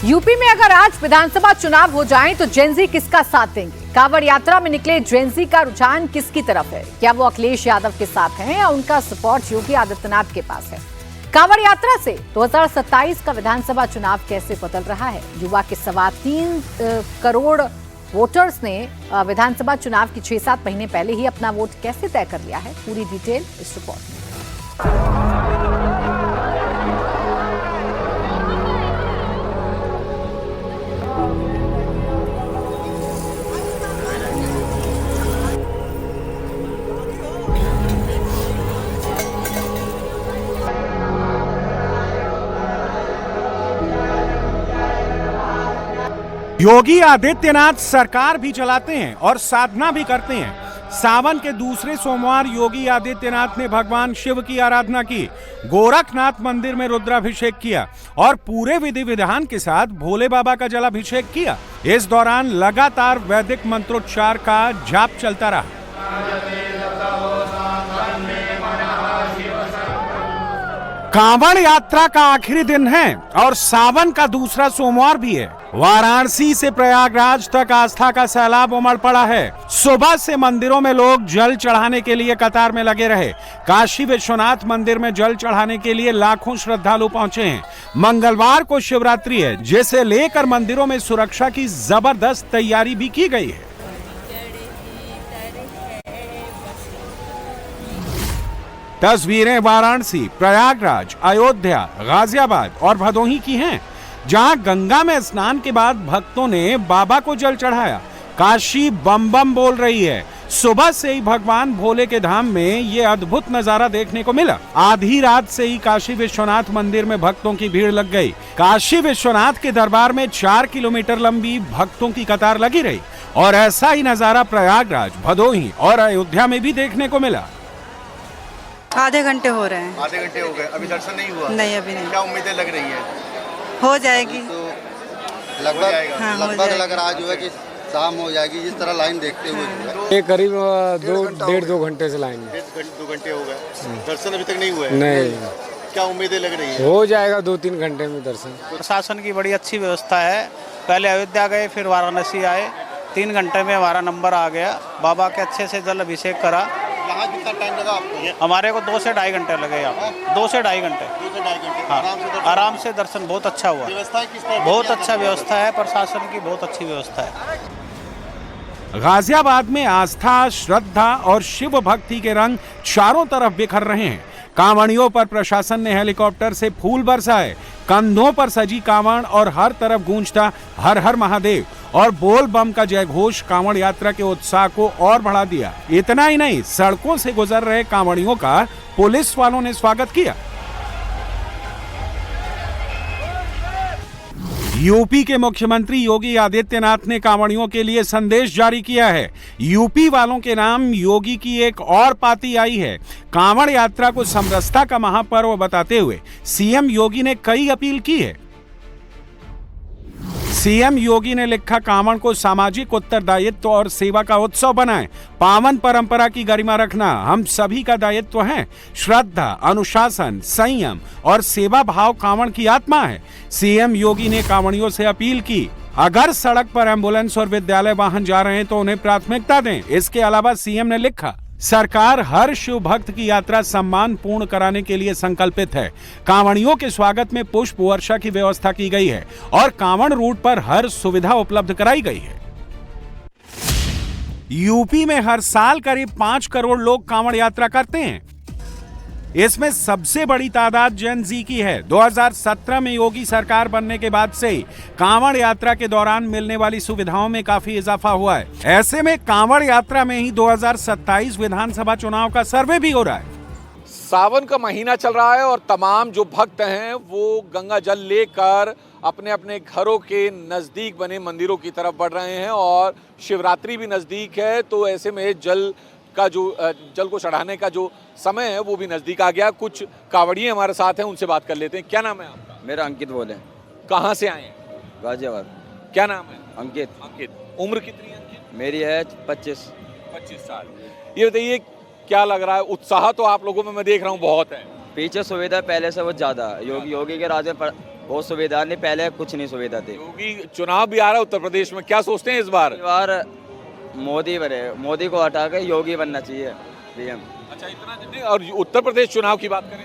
UP में अगर आज विधानसभा चुनाव हो जाएं तो जेनजी किसका साथ देंगे? कांवड़ यात्रा में निकले जेनजी का रुझान किसकी तरफ है? क्या वो अखिलेश यादव के साथ हैं या उनका सपोर्ट योगी आदित्यनाथ के पास है? कांवड़ यात्रा से 2027 का विधानसभा चुनाव कैसे बदल रहा है? युवा के 3.25 करोड़ वोटर्स ने विधानसभा चुनाव की 6-7 महीने पहले ही अपना वोट कैसे तय कर लिया है? पूरी डिटेल इस रिपोर्ट में। योगी आदित्यनाथ सरकार भी चलाते हैं और साधना भी करते हैं। सावन के दूसरे सोमवार योगी आदित्यनाथ ने भगवान शिव की आराधना की, गोरखनाथ मंदिर में रुद्राभिषेक किया और पूरे विधि विधान के साथ भोले बाबा का जलाभिषेक किया। इस दौरान लगातार वैदिक मंत्रोच्चार का जाप चलता रहा। कांवड़ यात्रा का आखिरी दिन है और सावन का दूसरा सोमवार भी है। वाराणसी से प्रयागराज तक आस्था का सैलाब उमड़ पड़ा है। सुबह से मंदिरों में लोग जल चढ़ाने के लिए कतार में लगे रहे। काशी विश्वनाथ मंदिर में जल चढ़ाने के लिए लाखों श्रद्धालु पहुंचे हैं। मंगलवार को शिवरात्रि है, जिसे लेकर मंदिरों में सुरक्षा की जबरदस्त तैयारी भी की गई है। तस्वीरें वाराणसी, प्रयागराज, अयोध्या, गाजियाबाद और भदोही की हैं, जहां गंगा में स्नान के बाद भक्तों ने बाबा को जल चढ़ाया। काशी बम बम बोल रही है। सुबह से ही भगवान भोले के धाम में ये अद्भुत नजारा देखने को मिला। आधी रात से ही काशी विश्वनाथ मंदिर में भक्तों की भीड़ लग गई। काशी विश्वनाथ के दरबार में 4 किलोमीटर लंबी भक्तों की कतार लगी रही और ऐसा ही नजारा प्रयागराज, भदोही और अयोध्या में भी देखने को मिला। आधे घंटे हो रहे हैं। आधे घंटे हो गए, अभी दर्शन नहीं हुआ? नहीं, अभी नहीं। क्या उम्मीदें लग रही है? हो जाएगी तो लगभग लग रहा जो है कि शाम हो जाएगी, जिस तरह लाइन देखते हुए। ये करीब 1.5-2 घंटे से लाइन है। 2 घंटे हो गए, दर्शन अभी तक नहीं हुआ है? नहीं। क्या उम्मीदें लग रही है? हो जाएगा 2-3 घंटे में दर्शन। प्रशासन की बड़ी अच्छी व्यवस्था है। पहले अयोध्या गए, फिर वाराणसी आए, 3 घंटे में हमारा नंबर आ गया। बाबा के अच्छे से जल अभिषेक करा। यहाँ कितना टाइम लगा आपको? हमारे को 2 से ढाई घंटे लगे यहाँ पे। 2 से ढाई घंटे। हाँ, आराम से दर्शन बहुत अच्छा हुआ। व्यवस्था किस तरह? बहुत अच्छा व्यवस्था है, प्रशासन की बहुत अच्छी व्यवस्था है। गाजियाबाद में आस्था, श्रद्धा और शिव भक्ति के रंग चारों तरफ बिखर रहे हैं। कांवड़ियों पर प्रशासन ने हेलीकॉप्टर से फूल बरसाए। कंधों पर सजी कांवड़ और हर तरफ गूंजता हर हर महादेव और बोल बम का जयघोष कांवड़ यात्रा के उत्साह को और बढ़ा दिया। इतना ही नहीं, सड़कों से गुजर रहे कांवड़ियों का पुलिस वालों ने स्वागत किया। यूपी के मुख्यमंत्री योगी आदित्यनाथ ने कांवड़ियों के लिए संदेश जारी किया है। यूपी वालों के नाम योगी की एक और पाती आई है। कांवड़ यात्रा को समरसता का महापर्व बताते हुए सीएम योगी ने कई अपील की है। सीएम योगी ने लिखा, कांवड़ को सामाजिक उत्तरदायित्व और सेवा का उत्सव बनाएं। पावन परंपरा की गरिमा रखना हम सभी का दायित्व है। श्रद्धा, अनुशासन, संयम और सेवा भाव कांवड़ की आत्मा है। सीएम योगी ने कांवड़ियों से अपील की, अगर सड़क पर एम्बुलेंस और विद्यालय वाहन जा रहे हैं तो उन्हें प्राथमिकता दें। इसके अलावा सीएम ने लिखा, सरकार हर शिव भक्त की यात्रा सम्मान पूर्ण कराने के लिए संकल्पित है। कांवड़ियों के स्वागत में पुष्प वर्षा की व्यवस्था की गई है और कांवड़ रूट पर हर सुविधा उपलब्ध कराई गई है। यूपी में हर साल करीब 5 करोड़ लोग कांवड़ यात्रा करते हैं। इसमें सबसे बड़ी तादाद जेन जी की है। 2017 में योगी सरकार बनने के बाद से ही कांवड़ यात्रा के दौरान मिलने वाली सुविधाओं में काफी इजाफा हुआ है। ऐसे में कांवड़ यात्रा में ही 2027 विधानसभा चुनाव का सर्वे भी हो रहा है। सावन का महीना चल रहा है और तमाम जो भक्त हैं वो गंगा जल लेकर अपने अपने घरों के नजदीक बने मंदिरों की तरफ बढ़ रहे हैं और शिवरात्रि भी नजदीक है, तो ऐसे में जल को चढ़ाने का जो समय है वो भी नजदीक आ गया। कुछ कांवड़िए हमारे साथ हैं, उनसे बात कर लेते हैं। क्या नाम है आपका? मेरा अंकित बोले। कहाँ से आए हैं? गाजियाबाद। क्या नाम है? अंकित। उम्र कितनी है अंकित? मेरी है 25 साल। ये बताइए, क्या लग रहा है? उत्साह तो आप लोगों में मैं देख रहा हूँ बहुत है। पीछे सुविधा पहले से बहुत ज्यादा। योगी के राज में बहुत सुविधा नहीं, पहले कुछ नहीं सुविधा थी। योगी चुनाव भी आ रहा है उत्तर प्रदेश में, क्या सोचते हैं इस बार? इस बार मोदी बने, मोदी को हटा के योगी बनना चाहिए पीएम। अच्छा, इतना नहीं। और उत्तर प्रदेश चुनाव की बात करें,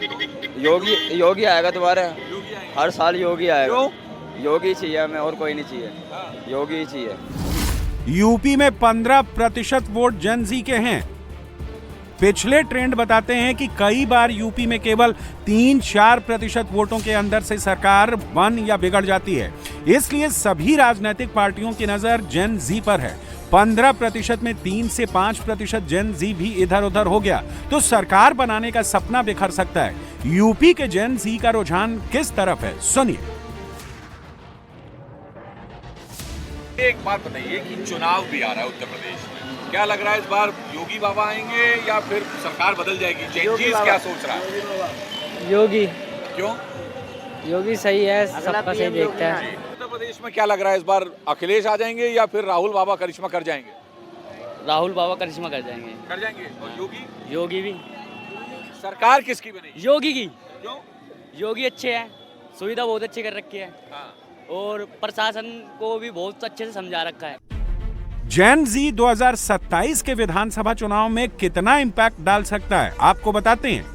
योगी आएगा दोबारा, योगी आएंगे। हर साल योगी आएगा। क्यों? योगी चाहिए हमें, और कोई नहीं चाहिए, योगी ही चाहिए। यूपी में 15% वोट जेन जी के हैं। पिछले ट्रेंड बताते हैं कि कई बार यूपी में केवल 3-4% वोटों के अंदर से सरकार बन या बिगड़ जाती है। इसलिए सभी राजनीतिक पार्टियों की नजर जेन जी पर है। 15% में 3 से 5% जेन जी भी इधर उधर हो गया तो सरकार बनाने का सपना बिखर सकता है। यूपी के जेन जी का रुझान किस तरफ है, सुनिए। एक बात बताइए कि चुनाव भी आ रहा है उत्तर प्रदेश में, क्या लग रहा है इस बार योगी बाबा आएंगे या फिर सरकार बदल जाएगी? जेनजीज क्या सोच रहा है? योगी। क्यों? योगी सही है, सबका सही देखता है। उत्तर प्रदेश में क्या लग रहा है इस बार अखिलेश आ जाएंगे या फिर राहुल बाबा करिश्मा कर जाएंगे? राहुल बाबा करिश्मा कर जाएंगे। कर जाएंगे। और योगी? योगी भी। सरकार किसकी बनेगी? योगी की। क्यों? योगी अच्छे हैं, सुविधा बहुत अच्छी कर रखी है। हाँ। और प्रशासन को भी बहुत अच्छे से समझा रखा है। जेन जी 2027 के विधानसभा चुनाव में कितना इंपैक्ट डाल सकता है, आपको बताते हैं।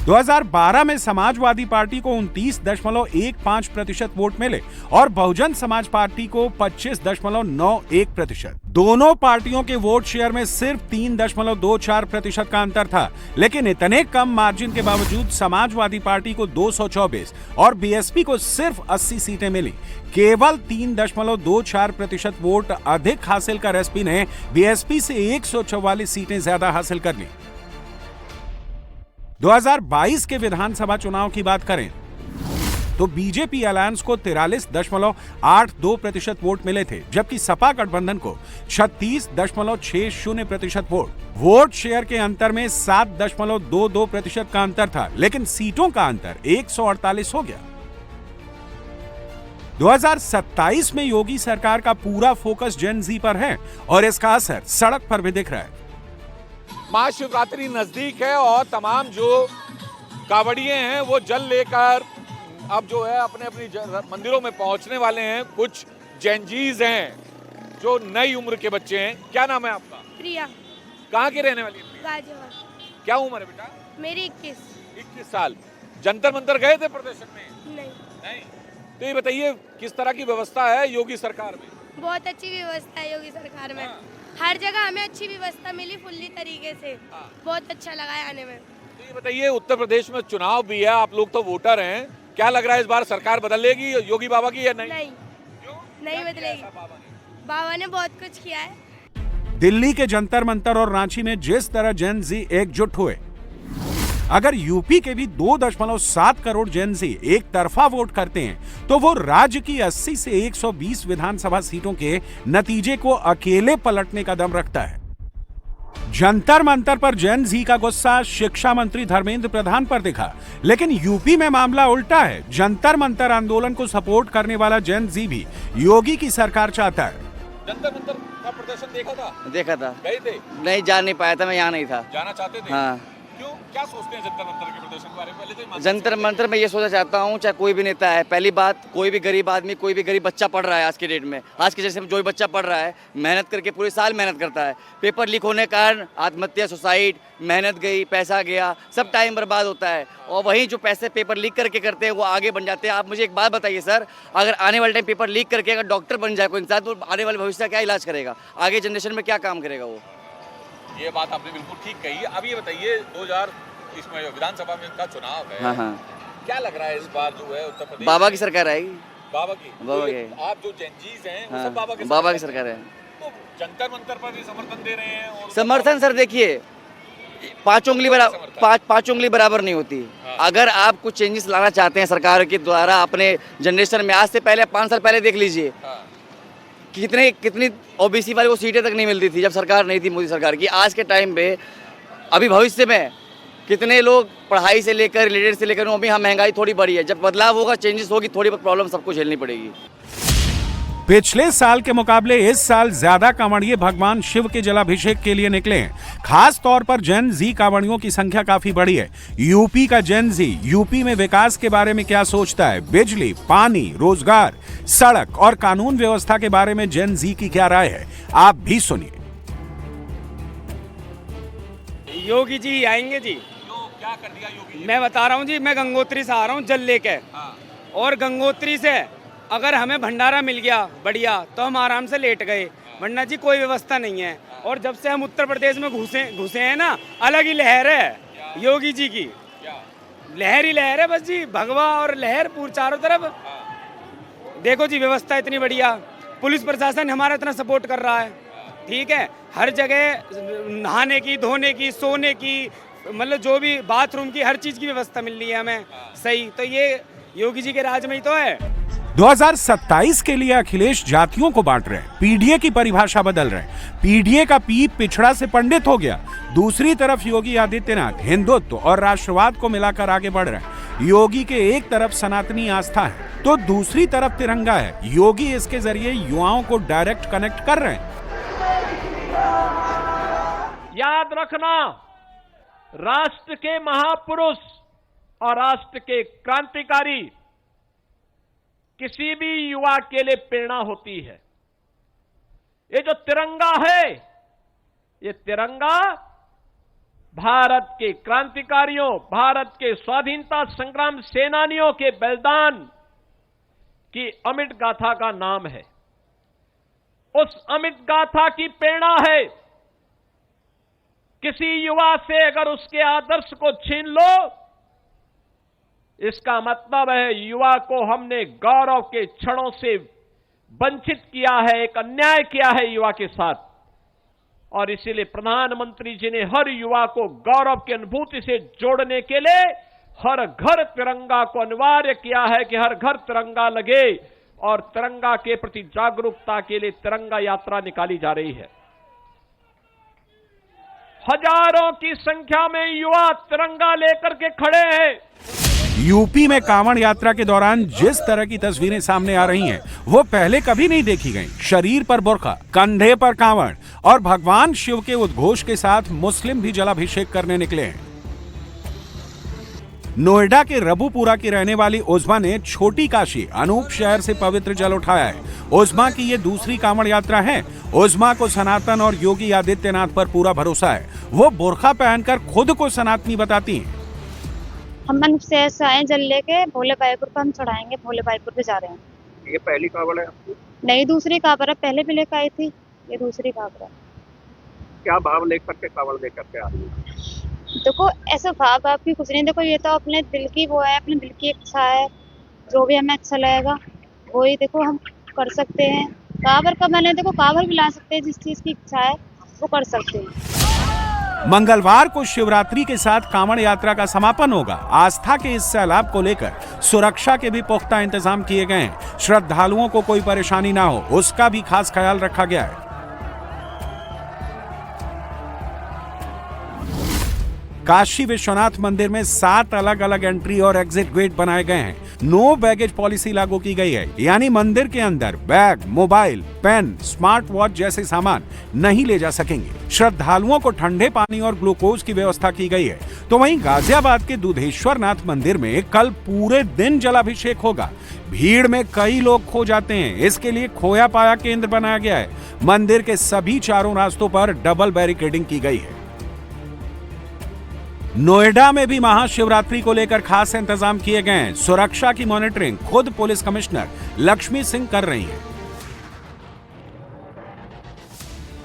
2012 में समाजवादी पार्टी को 29.15% वोट मिले और बहुजन समाज पार्टी को 25.91%। दोनों पार्टियों के वोट शेयर में सिर्फ 3.24% का अंतर था, लेकिन इतने कम मार्जिन के बावजूद समाजवादी पार्टी को 224 और बीएसपी को सिर्फ 80 सीटें मिली। केवल 3.24% वोट अधिक हासिल कर एसपी ने बीएसपी से 144 सीटें ज्यादा हासिल कर ली। 2022 के विधानसभा चुनाव की बात करें तो बीजेपी अलायंस को 43.82% वोट मिले थे, जबकि सपा गठबंधन को 36.60% वोट शेयर के अंतर में 7.22% का अंतर था, लेकिन सीटों का अंतर 148 हो गया। 2027 में योगी सरकार का पूरा फोकस जेन जी पर है और इसका असर सड़क पर भी दिख रहा है। महाशिवरात्रि नजदीक है और तमाम जो कावड़िए हैं वो जल लेकर अब जो है अपने अपनी मंदिरों में पहुंचने वाले हैं। कुछ जेनजीज हैं जो नई उम्र के बच्चे हैं। क्या नाम है आपका? प्रिया। कहाँ के रहने वाली है? गाजियाबाद। क्या उम्र है बेटा? मेरी 21 साल। जंतर मंतर गए थे प्रदर्शन में? नहीं। तो ये बताइए किस तरह की व्यवस्था है योगी सरकार में? बहुत अच्छी व्यवस्था है योगी सरकार में। हर जगह हमें अच्छी व्यवस्था मिली फुल्ली तरीके से। बहुत अच्छा लगा है आने में। तो ये बताइए उत्तर प्रदेश में चुनाव भी है, आप लोग तो वोटर हैं, क्या लग रहा है इस बार सरकार बदलेगी योगी बाबा की या नहीं? नहीं। क्यों? नहीं बदलेगी। बाबा ने बहुत कुछ किया है। दिल्ली के जंतर मंतर और रांची में जिस तरह जेन जी एकजुट हुए, अगर यूपी के भी 2.7 करोड़ जेन जी एक तरफा वोट करते हैं तो वो राज्य की 80 से 120 विधानसभा सीटों के नतीजे को अकेले पलटने का दम रखता है। जंतर मंतर पर जेन जी का गुस्सा शिक्षा मंत्री धर्मेंद्र प्रधान पर दिखा, लेकिन यूपी में मामला उल्टा है। जंतर मंतर आंदोलन को सपोर्ट करने वाला जेन जी भी योगी की सरकार चाहता है। जंतर मंतर का प्रदर्शन देखा था? देखा था। गए थे? नहीं, जा नहीं पाया था, मैं यहाँ नहीं था। जाना चाहते थे? हाँ। क्यों? क्या सोचते हैं जंतर मंतर के प्रदर्शन के बारे में? पहले तो जंतर मंतर में ये सोचना चाहता हूँ, चाहे कोई भी नेता है, पहली बात कोई भी गरीब आदमी, कोई भी गरीब बच्चा पढ़ रहा है आज के डेट में, आज के जैसे जो भी बच्चा पढ़ रहा है, मेहनत करके पूरे साल मेहनत करता है, पेपर लीक होने के कारण आत्महत्या, सुसाइड, मेहनत गई, पैसा गया, सब टाइम बर्बाद होता है। और वहीं जो पैसे पेपर लीक करके करते हैं वो आगे बन जाते हैं। आप मुझे एक बात बताइए सर, अगर आने वाले टाइम पेपर लीक करके अगर डॉक्टर बन जाए कोई इंसान, तो आने वाले भविष्य का क्या इलाज करेगा? आगे जनरेशन में क्या काम करेगा वो? ये बात आपने बिल्कुल ठीक कही। अब ये बताइए 2000 इसमें विधानसभा में का चुनाव है, हाँ हाँ, क्या लग रहा है इस बार जो है उत्तर प्रदेश बाबा की सरकार आएगी? बाबा की? बाबा की। आप जो जेनजीज हैं वो हाँ, सब बाबा की सरकार है। तो जंतर मंतर पर भी समर्थन दे रहे हैं और समर्थन सर देखिए, पांच उंगली बराबर नहीं होती। अगर आप कुछ चेंजेस लाना चाहते हैं सरकार के द्वारा अपने जनरेशन में, आज से पहले 5 साल पहले देख लीजिए कितनी ओबीसी वाले को सीटें तक नहीं मिलती थी जब सरकार नहीं थी मोदी सरकार की। आज के टाइम पे अभी भविष्य में कितने लोग पढ़ाई से लेकर रिलेटेड से लेकर, अभी महंगाई थोड़ी बढ़ी है, जब बदलाव होगा, चेंजेस होगी, थोड़ी बहुत प्रॉब्लम सबको झेलनी पड़ेगी। पिछले साल के मुकाबले इस साल ज्यादा कांवड़िए भगवान शिव के जलाभिषेक के लिए निकले हैं। खास तौर पर जेन जी कांवड़ियों की संख्या काफी बढ़ी है। यूपी का जेन जी यूपी में विकास के बारे में क्या सोचता है, बिजली, पानी, रोजगार, सड़क और कानून व्यवस्था के बारे में जेन जी की क्या राय है, आप भी सुनिए। योगी जी आएंगे जी। क्या कर दिया योगी? मैं बता रहा हूँ जी, मैं गंगोत्री से आ रहा हूँ जल लेके। और गंगोत्री से अगर हमें भंडारा मिल गया बढ़िया तो हम आराम से लेट गए, वरना जी कोई व्यवस्था नहीं है। और जब से हम उत्तर प्रदेश में घुसे हैं ना, अलग ही लहर है योगी जी की। लहर ही लहर है बस जी, भगवा और लहर पूरी चारों तरफ। देखो जी व्यवस्था इतनी बढ़िया, पुलिस प्रशासन हमारा इतना सपोर्ट कर रहा है, ठीक है। हर जगह नहाने की, धोने की, सोने की, मतलब जो भी बाथरूम की, हर चीज की व्यवस्था मिल रही है हमें सही। तो ये योगी जी के राज में ही तो है। 2027 के लिए अखिलेश जातियों को बांट रहे हैं, पीडीए की परिभाषा बदल रहे हैं। पीडीए का पी पिछड़ा से पंडित हो गया। दूसरी तरफ योगी आदित्यनाथ हिंदुत्व और राष्ट्रवाद को मिलाकर आगे बढ़ रहे हैं। योगी के एक तरफ सनातनी आस्था है तो दूसरी तरफ तिरंगा है। योगी इसके जरिए युवाओं को डायरेक्ट कनेक्ट कर रहे हैं। याद रखना, राष्ट्र के महापुरुष और राष्ट्र के क्रांतिकारी किसी भी युवा के लिए प्रेरणा होती है। ये जो तिरंगा है, ये तिरंगा भारत के क्रांतिकारियों, भारत के स्वाधीनता संग्राम सेनानियों के बलिदान की अमिट गाथा का नाम है। उस अमिट गाथा की प्रेरणा है। किसी युवा से अगर उसके आदर्श को छीन लो, इसका मतलब है युवा को हमने गौरव के क्षणों से वंचित किया है, एक अन्याय किया है युवा के साथ। और इसीलिए प्रधानमंत्री जी ने हर युवा को गौरव की अनुभूति से जोड़ने के लिए हर घर तिरंगा को अनिवार्य किया है कि हर घर तिरंगा लगे। और तिरंगा के प्रति जागरूकता के लिए तिरंगा यात्रा निकाली जा रही है। हजारों की संख्या में युवा तिरंगा लेकर के खड़े हैं। यूपी में कांवड़ यात्रा के दौरान जिस तरह की तस्वीरें सामने आ रही हैं, वो पहले कभी नहीं देखी गईं। शरीर पर बुर्का, कंधे पर कांवड़ और भगवान शिव के उद्घोष के साथ मुस्लिम भी जलाभिषेक करने निकले हैं। नोएडा के रबुपुरा की रहने वाली उज़्मा ने छोटी काशी अनूप शहर से पवित्र जल उठाया है। उज़्मा की ये दूसरी कांवड़ यात्रा है। उज़्मा को सनातन और योगी आदित्यनाथ पर पूरा भरोसा है। वो बुर्का पहनकर खुद को सनातनी बताती हैं। हम मन से ऐसे आए जल लेके, भोले बाईपुर पर हम चढ़ाएंगे, भोले बाईपुर पे जा रहे हैं। ये पहली कांवड़ है आपकी? नहीं, दूसरी कांवड़ है। पहले भी लेकर आई थी, ये दूसरी कांवड़ है। क्या भाव लेकर के कांवड़ लेकर के आ रही है? देखो ऐसा भाव की कुछ नहीं, देखो ये तो अपने दिल की वो है, अपने दिल की इच्छा है। जो भी हमें अच्छा लगेगा वो ही देखो हम कर सकते हैं। कांवड़ का मैंने देखो कांवड़ भी ला सकते हैं, जिस चीज की इच्छा है वो कर सकते हैं। मंगलवार को शिवरात्रि के साथ कांवड़ यात्रा का समापन होगा। आस्था के इस सैलाब को लेकर सुरक्षा के भी पुख्ता इंतजाम किए गए हैं। श्रद्धालुओं को कोई परेशानी ना हो, उसका भी खास ख्याल रखा गया है। काशी विश्वनाथ मंदिर में 7 अलग अलग एंट्री और एग्जिट गेट बनाए गए हैं। नो बैगेज पॉलिसी लागू की गई है, यानी मंदिर के अंदर bag, mobile, pen, smart watch जैसे सामान नहीं ले जा सकेंगे। श्रद्धालुओं को ठंडे पानी और ग्लूकोज की व्यवस्था की गई है। तो वहीं गाजियाबाद के दुधेश्वर नाथ मंदिर में कल पूरे दिन जलाभिषेक होगा। भीड़ में कई लोग खो जाते हैं, इसके लिए खोया पाया केंद्र बनाया गया है। मंदिर के सभी चारों रास्तों पर डबल बैरिकेडिंग की गई है। नोएडा में भी महाशिवरात्रि को लेकर खास इंतजाम किए गए हैं। सुरक्षा की मॉनिटरिंग खुद पुलिस कमिश्नर लक्ष्मी सिंह कर रही हैं।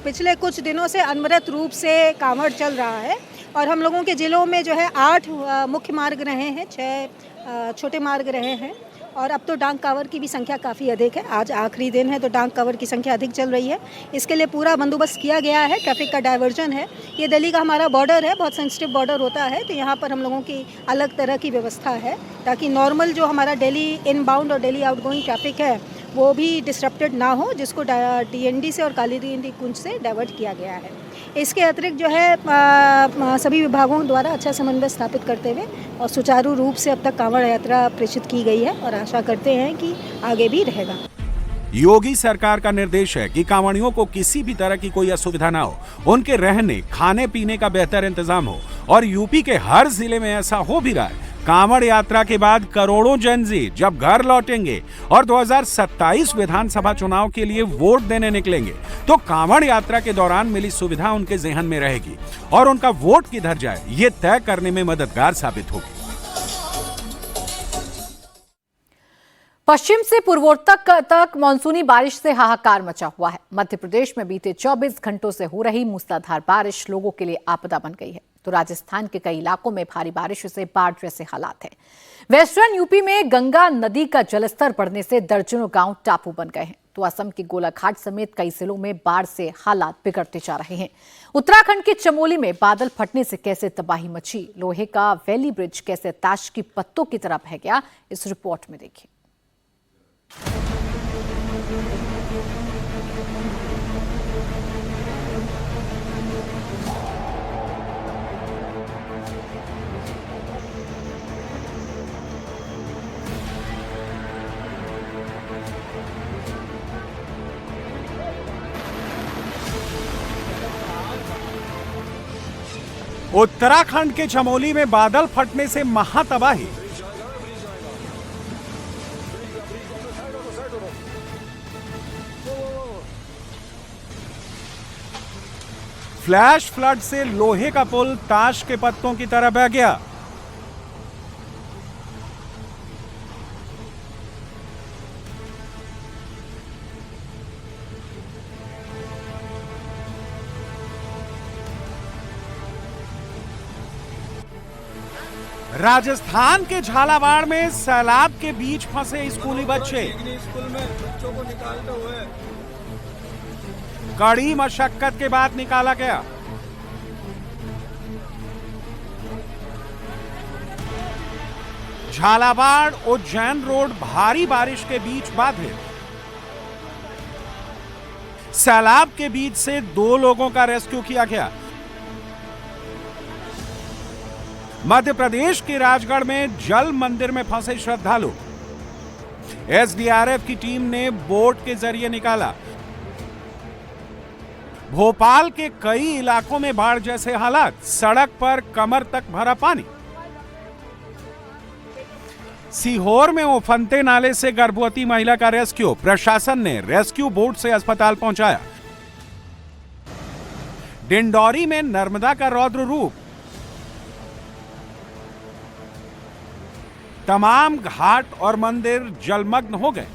पिछले कुछ दिनों से अनवरत रूप से कांवड़ चल रहा है और हम लोगों के जिलों में जो है 8 मुख्य मार्ग रहे हैं, 6 छोटे मार्ग रहे हैं और अब तो डाक कांवड़ की भी संख्या काफ़ी अधिक है। आज आखिरी दिन है तो डाक कांवड़ की संख्या अधिक चल रही है। इसके लिए पूरा बंदोबस्त किया गया है। ट्रैफिक का डाइवर्जन है। ये दिल्ली का हमारा बॉर्डर है, बहुत सेंसिटिव बॉर्डर होता है, तो यहाँ पर हम लोगों की अलग तरह की व्यवस्था है ताकि नॉर्मल जो हमारा दिल्ली इनबाउंड और दिल्ली आउटगोइंग ट्रैफिक है वो भी डिस्टर्प्टेड ना हो, जिसको DND से और काली कुंज से डाइवर्ट किया गया है। इसके अतिरिक्त जो है सभी विभागों द्वारा अच्छा समन्वय स्थापित करते हुए और सुचारू रूप से अब तक कांवड़ यात्रा प्रेषित की गई है और आशा करते हैं कि आगे भी रहेगा। योगी सरकार का निर्देश है कि कांवड़ियों को किसी भी तरह की कोई असुविधा ना हो, उनके रहने खाने पीने का बेहतर इंतजाम हो, और यूपी के हर जिले में ऐसा हो भी रहा है। कांवड़ यात्रा के बाद करोड़ों जेनजी जब घर लौटेंगे और 2027 विधानसभा चुनाव के लिए वोट देने निकलेंगे, तो कांवड़ यात्रा के दौरान मिली सुविधा उनके जहन में रहेगी और उनका वोट किधर जाए ये तय करने में मददगार साबित होगी। पश्चिम से पूर्वोत्तर तक मानसूनी बारिश से हाहाकार मचा हुआ है। मध्य प्रदेश में बीते 24 घंटों से हो रही मूसलाधार बारिश लोगों के लिए आपदा बन गई है, तो राजस्थान के कई इलाकों में भारी बारिश से बाढ़ जैसे हालात हैं। वेस्टर्न यूपी में गंगा नदी का जलस्तर बढ़ने से दर्जनों गांव टापू बन गए हैं, तो असम के गोलाघाट समेत कई जिलों में बाढ़ से हालात बिगड़ते जा रहे हैं। उत्तराखंड के चमोली में बादल फटने से कैसे तबाही मची, लोहे का वैली ब्रिज कैसे ताश की पत्तों की तरह बह गया, इस रिपोर्ट में देखिए। उत्तराखंड के चमोली में बादल फटने से महातबाही। फ्लैश फ्लड से लोहे का पुल ताश के पत्तों की तरह बह गया। राजस्थान के झालावाड़ में सैलाब के बीच फंसे स्कूली बच्चे। स्कूल में बच्चों को निकालते हुए कड़ी मशक्कत के बाद निकाला गया। झालावाड़ उज्जैन रोड भारी बारिश के बीच बाधित। सैलाब के बीच से 2 लोगों का रेस्क्यू किया गया। मध्य प्रदेश के राजगढ़ में जल मंदिर में फंसे श्रद्धालु एसडीआरएफ की टीम ने बोट के जरिए निकाला। भोपाल के कई इलाकों में बाढ़ जैसे हालात, सड़क पर कमर तक भरा पानी। सीहोर में उफनते नाले से गर्भवती महिला का रेस्क्यू, प्रशासन ने रेस्क्यू बोट से अस्पताल पहुंचाया। डिंडौरी में नर्मदा का रौद्र रूप, तमाम घाट और मंदिर जलमग्न हो गए।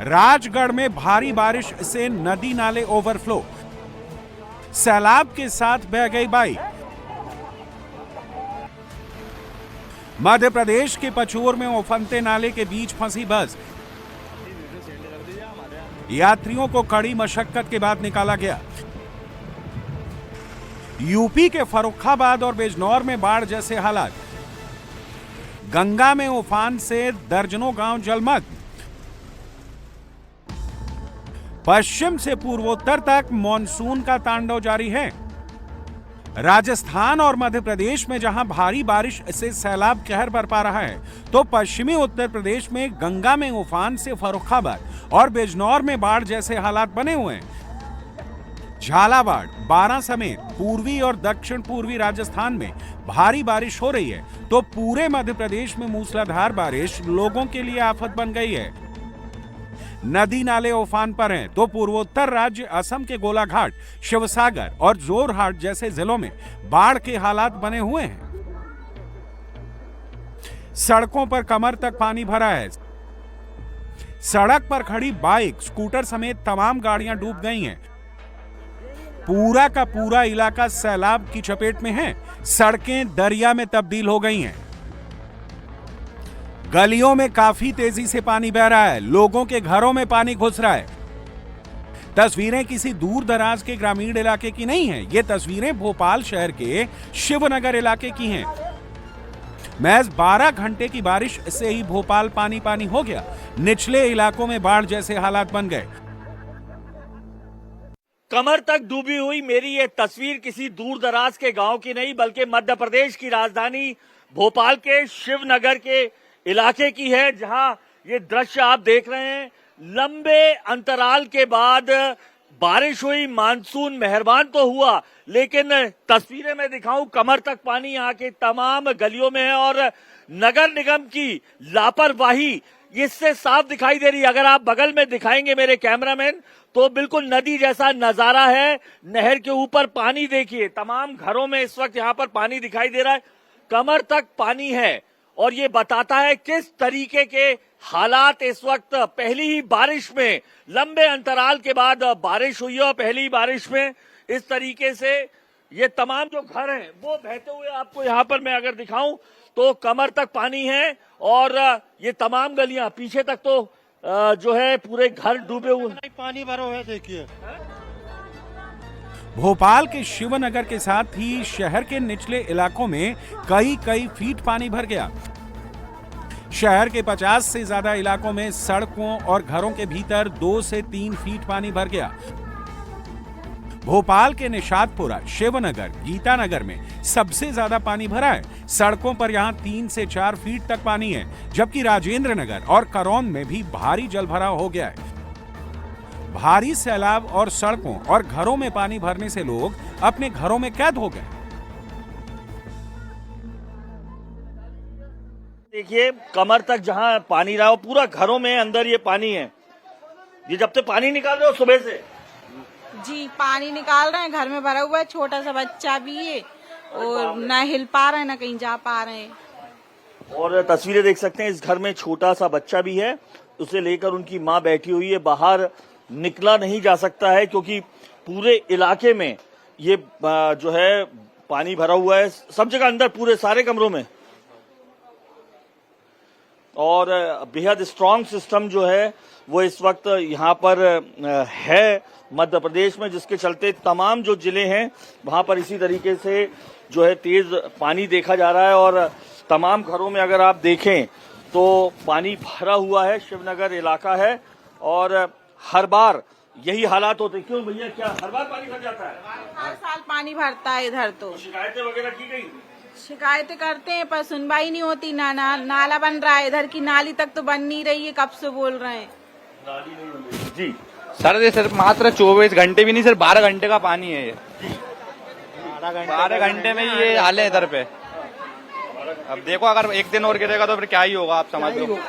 राजगढ़ में भारी बारिश से नदी नाले ओवरफ्लो, सैलाब के साथ बह गई बाइक। मध्य प्रदेश के पचोर में उफनते नाले के बीच फंसी बस, यात्रियों को कड़ी मशक्कत के बाद निकाला गया। यूपी के फर्रुखाबाद और बिजनौर में बाढ़ जैसे हालात, गंगा में उफान से दर्जनों गांव जलमग्न। पश्चिम से पूर्वोत्तर तक मॉनसून का तांडव जारी है। राजस्थान और मध्य प्रदेश में जहां भारी बारिश से सैलाब कहर बरपा रहा है, तो पश्चिमी उत्तर प्रदेश में गंगा में उफान से फर्रुखाबाद और बिजनौर में बाढ़ जैसे हालात बने हुए हैं। झालावाड़, बारां समेत पूर्वी और दक्षिण पूर्वी राजस्थान में भारी बारिश हो रही है, तो पूरे मध्य प्रदेश में मूसलाधार बारिश लोगों के लिए आफत बन गई है। नदी नाले उफान पर हैं, तो पूर्वोत्तर राज्य असम के गोलाघाट, शिवसागर और जोरहाट जैसे जिलों में बाढ़ के हालात बने हुए हैं। सड़कों पर कमर तक पानी भरा है। सड़क पर खड़ी बाइक, स्कूटर समेत तमाम गाड़ियां डूब गई हैं। पूरा का पूरा इलाका सैलाब की चपेट में है। सड़कें दरिया में तब्दील हो गई हैं। गलियों में काफी तेजी से पानी बह रहा है। लोगों के घरों में पानी घुस रहा है। तस्वीरें किसी दूर दराज के ग्रामीण इलाके की नहीं है, ये तस्वीरें भोपाल शहर के शिवनगर इलाके की हैं। महज 12 घंटे की बारिश से ही भोपाल पानी पानी हो गया। निचले इलाकों में बाढ़ जैसे हालात बन गए। कमर तक डूबी हुई मेरी ये तस्वीर किसी दूर दराज के गांव की नहीं, बल्कि मध्य प्रदेश की राजधानी भोपाल के शिवनगर के इलाके की है, जहां ये दृश्य आप देख रहे हैं। लंबे अंतराल के बाद बारिश हुई, मानसून मेहरबान तो हुआ, लेकिन तस्वीरें मैं दिखाऊं, कमर तक पानी यहाँ के तमाम गलियों में है और नगर निगम की लापरवाही इससे साफ दिखाई दे रही है। अगर आप बगल में दिखाएंगे मेरे कैमरामैन, तो बिल्कुल नदी जैसा नजारा है। नहर के ऊपर पानी देखिए, तमाम घरों में इस वक्त यहाँ पर पानी दिखाई दे रहा है, कमर तक पानी है। और ये बताता है किस तरीके के हालात इस वक्त, पहली ही बारिश में, लंबे अंतराल के बाद बारिश हुई है और पहली ही बारिश में इस तरीके से ये तमाम जो घर हैं वो बहते हुए आपको यहाँ पर मैं अगर दिखाऊं तो कमर तक पानी है और ये तमाम गलियां पीछे तक तो जो है पूरे घर डूबे हुए, पानी भरा हुआ है। देखिए, भोपाल के शिवनगर के साथ ही शहर के निचले इलाकों में कई फीट पानी भर गया। शहर के 50 से ज्यादा इलाकों में सड़कों और घरों के भीतर 2 से 3 फीट पानी भर गया। भोपाल के निशातपुरा, शिवनगर, गीतानगर में सबसे ज्यादा पानी भरा है। सड़कों पर यहां 3 से 4 फीट तक पानी है, जबकि राजेंद्र नगर और करौंद में भी भारी जलभराव हो गया है। भारी सैलाब और सड़कों और घरों में पानी भरने से लोग अपने घरों में कैद हो गए। देखिए कमर तक जहां पानी रहा, पूरा घरों में अंदर ये पानी है। ये जब से पानी निकाल रहे हो सुबह से? जी, पानी निकाल रहे हैं, घर में भरा हुआ है, छोटा सा बच्चा भी है और ना हिल पा रहे हैं ना कहीं जा पा रहे हैं। और तस्वीरें देख सकते हैं, इस घर में छोटा सा बच्चा भी है, उसे लेकर उनकी माँ बैठी हुई है। बाहर निकला नहीं जा सकता है क्योंकि पूरे इलाके में ये जो है पानी भरा हुआ है, सब जगह अंदर, पूरे सारे कमरों में। और बेहद स्ट्रांग सिस्टम जो है वो इस वक्त यहाँ पर है मध्य प्रदेश में, जिसके चलते तमाम जो जिले हैं वहां पर इसी तरीके से जो है तेज पानी देखा जा रहा है। और तमाम घरों में अगर आप देखें तो पानी भरा हुआ है। शिवनगर इलाका है और हर बार यही हालात होते। क्यों भैया, क्या हर बार पानी भर जाता है? हर साल पानी भरता है इधर। तो शिकायतें वगैरह की गई? शिकायतें करते हैं पर सुनवाई नहीं होती। नाला बन रहा है, इधर की नाली तक तो बन नहीं रही है, कब से बोल रहे हैं। नाली नहीं बन रही जी सर, ये सिर्फ मात्र 24 घंटे भी नहीं, सिर्फ 12 घंटे का पानी है ये। 12 घंटे में ये हाल है इधर पे। अब देखो, अगर एक दिन और गिरेगा तो फिर क्या ही होगा, आप समझ लो।